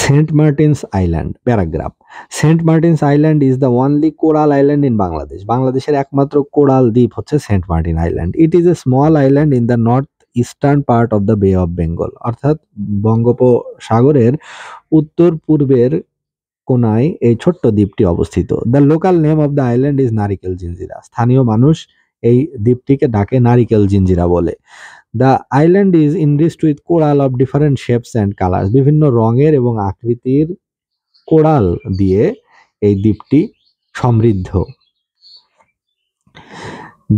Saint Martin's Island paragraph. Saint Martin's Island is the only coral island in Bangladesh. বাংলাদেশের একমাত্র coral দ্বীপ হচ্ছে Saint Martin island. It is a small island in the north eastern part of the বে of Bengal, অর্থাৎ বঙ্গোপসাগরের উত্তর পূর্বের কোনায় এই ছোট্ট দ্বীপটি অবস্থিত। The local name of the island is Narikel Jinjira. স্থানীয় মানুষ এই দ্বীপটিকে ডাকে নারিকেল জিঞ্জিরা বলে। The island is enriched with coral of different shapes and colours. বিভিন্ন রঙের এবং আকৃতির কোরাল দিয়ে এই দ্বীপটি সমৃদ্ধ।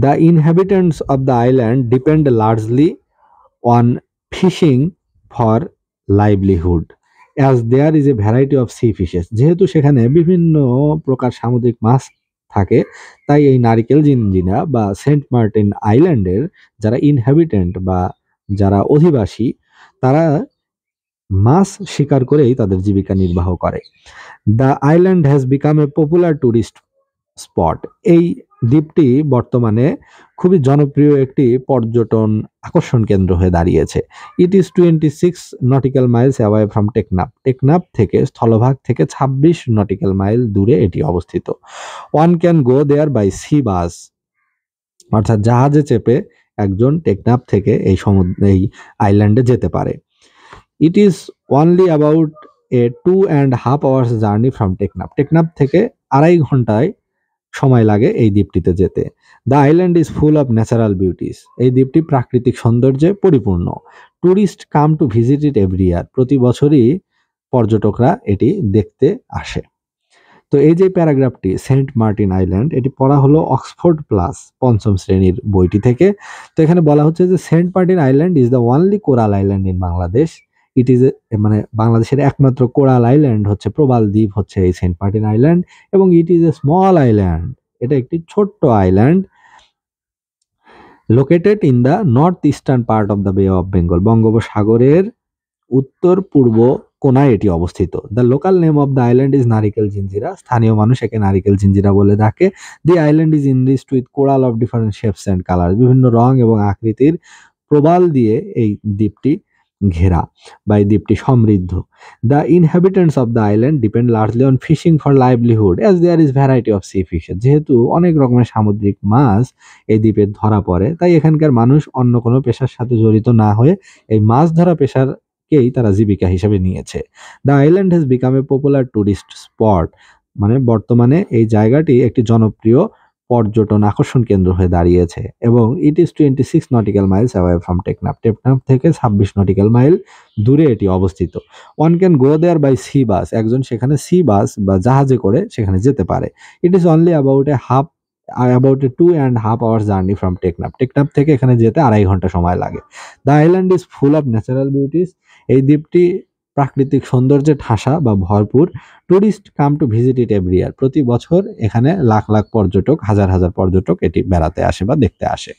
The inhabitants of the island depend largely on fishing for livelihood as there is a variety of sea fishes. যেহেতু সেখানে বিভিন্ন প্রকার সামুদ্রিক মাছ থাকে, তাই এই নারিকেল জিঞ্জিরা বা সেন্ট মার্টিন আইল্যান্ডের যারা ইনহ্যাবিটেন্ট বা যারা অধিবাসী, তারা মাছ শিকার করেই তাদের জীবিকা নির্বাহ করে। The island has become a popular tourist spot. এই দ্বীপটি বর্তমানে খুবই জনপ্রিয় একটি পর্যটন আকর্ষণ কেন্দ্র হয়ে দাঁড়িয়েছে। It is 26 nautical miles away from Teknaf. Teknaf থেকে স্থলভাগ থেকে 26 নটিক্যাল মাইল দূরে এটি অবস্থিত। One can go there by sea bus, অর্থাৎ জাহাজে চেপে একজন টেকনাফ থেকে এই আইল্যান্ডে যেতে পারে। It is only about a 2.5 hours journey from Teknaf. Teknaf থেকে 2.5 ঘন্টায় সময় লাগে এই দ্বীপটিতে যেতে। The island is full of natural beauties. এই দ্বীপটি প্রাকৃতিক সৌন্দর্যে পরিপূর্ণ। Tourist come to visit it every year. প্রতি বছরই পর্যটকরা এটি দেখতে আসে। তো এই যে প্যারাগ্রাফটি সেন্ট মার্টিন আইল্যান্ড, এটি পড়া হলো অক্সফোর্ড প্লাস 5ম শ্রেণীর বইটি থেকে। তো এখানে বলা হচ্ছে যে Saint Martin island is the only coral island in Bangladesh. It is মানে বাংলাদেশের একমাত্র কোরাল আইল্যান্ড হচ্ছে, প্রবাল দ্বীপ হচ্ছে এই সেন্ট মার্টিন আইল্যান্ড, এবং it is a small island, এটা একটি ছোট্ট island, located in the north eastern part of the বে অফ বেঙ্গল। বঙ্গোপসাগরের উত্তর পূর্ব কোনায় এটি অবস্থিত। The local name of the island is Narikel Jinjira. স্থানীয় মানুষ একে নারিকেল জিঞ্জিরা বলে ডাকে। The island is enriched with coral of different shapes and colour. বিভিন্ন রং এবং আকৃতির প্রবাল দিয়ে এই দ্বীপটি ঘেরা বা এই দ্বীপটি সমৃদ্ধ। The inhabitants of the island depend largely on fishing for livelihood as there is variety of sea fish. যেহেতু অনেক রকমের সামুদ্রিক মাছ এই দ্বীপে ধরা পড়ে, তাই এখানকার মানুষ অন্য কোনো পেশার সাথে জড়িত না হয়ে এই মাছ ধরা পেশারকেই তারা জীবিকা হিসেবে নিয়েছে। The island has become a popular tourist spot, মানে বর্তমানে এই জায়গাটি একটি জনপ্রিয় পর্যটন আকর্ষণ কেন্দ্র হয়ে দাঁড়িয়েছে, এবং it is 26 nautical miles away from Teknaf. Teknaf থেকে 26 নটিক্যাল মাইল দূরে এটি অবস্থিত। One can go there by sea bus. একজন সেখানে সি বাস বা জাহাজে করে সেখানে যেতে পারে। It is only about a 2.5 hours journey from Teknaf. Teknaf থেকে এখানে যেতে 2.5 ঘন্টা সময় লাগে। The island is full of natural beauties. এই দ্বীপটি প্রাকৃতিক সৌন্দর্যে ঠাসা বা ভরপুর। Tourist come to visit it every year. প্রতি বছর এখানে লাখ লাখ পর্যটক, হাজার হাজার পর্যটক এটি বেড়াতে আসে বা দেখতে আসে।